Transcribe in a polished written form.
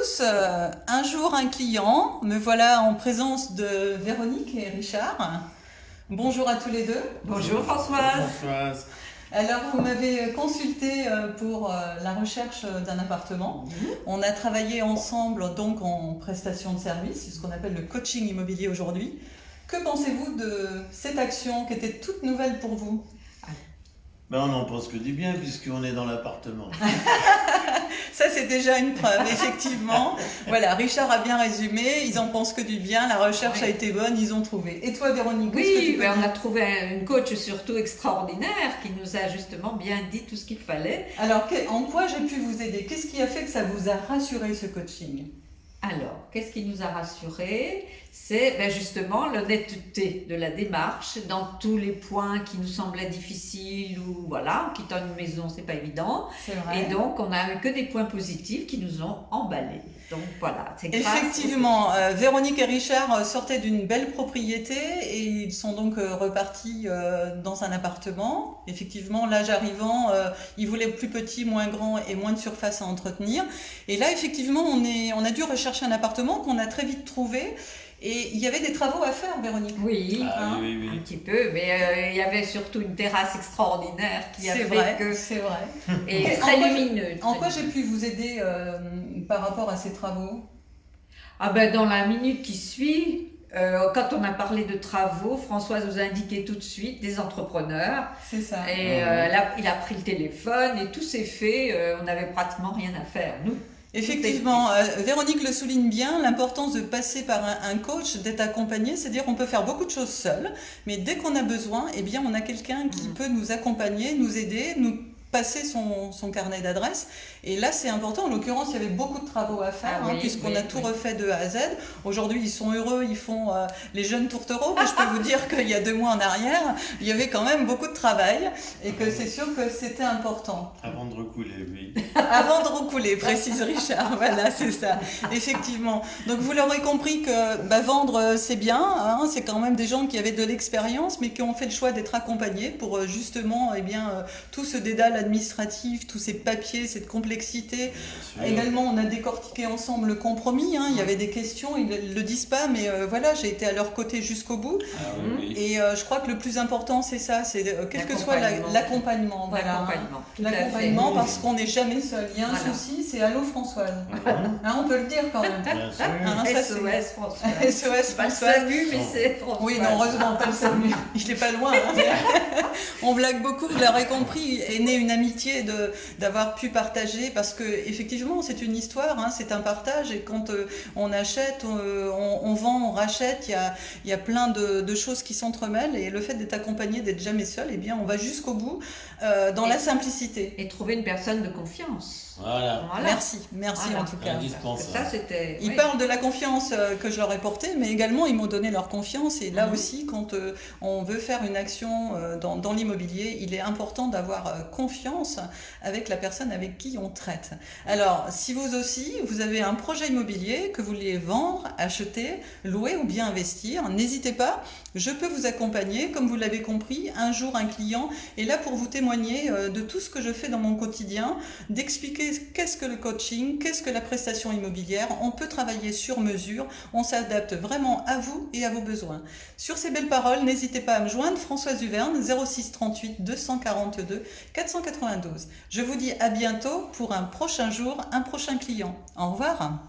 tous. Un jour, un client. Me voilà en présence de Véronique et Richard. Bonjour à tous les deux. Bonjour Françoise. Françoise. Alors, vous m'avez consulté pour la recherche d'un appartement. On a travaillé ensemble donc en prestation de service, c'est ce qu'on appelle le coaching immobilier aujourd'hui. Que pensez-vous de cette action qui était toute nouvelle pour vous ? Ben, on n'en pense que du bien puisqu'on est dans l'appartement. Ça, c'est déjà une preuve, effectivement. Voilà, Richard a bien résumé, ils en pensent que du bien, la recherche a été bonne, ils ont trouvé. Et toi, Véronique, qu'est-ce que tu peux on dire ? a trouvé une coach surtout extraordinaire qui nous a justement bien dit tout ce qu'il fallait. Alors, en quoi j'ai pu vous aider ? Qu'est-ce qui a fait que ça vous a rassuré, ce coaching ? Alors, qu'est-ce qui nous a rassurés ? C'est justement l'honnêteté de la démarche dans tous les points qui nous semblaient difficiles ou voilà, en quittant une maison, c'est pas évident. C'est vrai. Et donc, on n'a eu que des points positifs qui nous ont emballés. Donc voilà, c'est grâce Effectivement, Véronique et Richard sortaient d'une belle propriété et ils sont donc repartis dans un appartement. Effectivement, l'âge arrivant, ils voulaient plus petit, moins grand et moins de surface à entretenir. Et là, effectivement, on a dû rechercher un appartement qu'on a très vite trouvé. Et il y avait des travaux à faire, Véronique. Oui, Oui. un petit peu, mais il y avait surtout une terrasse extraordinaire qui a fait que... C'est vrai. Et très lumineux. En quoi j'ai pu vous aider par rapport à ces travaux ? Dans la minute qui suit, quand on a parlé de travaux, Françoise nous a indiqué tout de suite des entrepreneurs. C'est ça. Et là, il a pris le téléphone et tout s'est fait. On n'avait pratiquement rien à faire, nous. Effectivement, Véronique le souligne bien, l'importance de passer par un coach, d'être accompagné, c'est-à-dire qu'on peut faire beaucoup de choses seul, mais dès qu'on a besoin, eh bien, on a quelqu'un qui peut nous accompagner, nous aider, nous passer son carnet d'adresses. Et là, c'est important. En l'occurrence, il y avait beaucoup de travaux à faire, puisqu'on a tout refait de A à Z. Aujourd'hui, ils sont heureux, ils font les jeunes tourtereaux. Mais je peux vous dire qu'il y a 2 mois en arrière, il y avait quand même beaucoup de travail et que c'est sûr que c'était important. Avant de recouler, oui. Avant de recouler, précise Richard. Voilà, c'est ça. Effectivement. Donc, vous l'aurez compris que vendre, c'est bien. Hein, c'est quand même des gens qui avaient de l'expérience, mais qui ont fait le choix d'être accompagnés pour justement, tout ce dédale administratif, tous ces papiers, cette complexité. Également, on a décortiqué ensemble le compromis. Hein. Il y avait des questions, ils ne le disent pas, mais voilà, j'ai été à leur côté jusqu'au bout. Et je crois que le plus important, c'est ça, c'est quel que soit l'accompagnement. Voilà. L'accompagnement, parce qu'on n'est jamais seul. Il y a un souci, c'est allô Françoise. Hein, on peut le dire quand même. SOS Françoise. SOS Pas le Françoise. salut, mais c'est Françoise. Oui, non, heureusement, pas le salut. Il n'est pas loin. Hein. On blague beaucoup, vous l'aurez compris, est née une amitié d'avoir pu partager, parce que effectivement, c'est une histoire, hein, c'est un partage, et quand on achète, on vend, on rachète, il y a plein de choses qui s'entremêlent, et le fait d'être accompagné, d'être jamais seul, eh bien, on va jusqu'au bout dans la simplicité. Et trouver une personne de confiance. Voilà. Merci Voilà. En tout cas. Indispensable. Ça, c'était... Ils parlent de la confiance que je leur ai portée, mais également ils m'ont donné leur confiance. Et là aussi, quand on veut faire une action dans l'immobilier, il est important d'avoir confiance avec la personne avec qui on traite. Alors, si vous aussi, vous avez un projet immobilier que vous voulez vendre, acheter, louer ou bien investir, n'hésitez pas, je peux vous accompagner. Comme vous l'avez compris, un jour, un client est là pour vous témoigner de tout ce que je fais dans mon quotidien, d'expliquer qu'est-ce que le coaching, qu'est-ce que la prestation immobilière. On peut travailler sur mesure, on s'adapte vraiment à vous et à vos besoins. Sur ces belles paroles, n'hésitez pas à me joindre, Françoise Duverne, 06 38 242 492. Je vous dis à bientôt pour un prochain jour, un prochain client. Au revoir.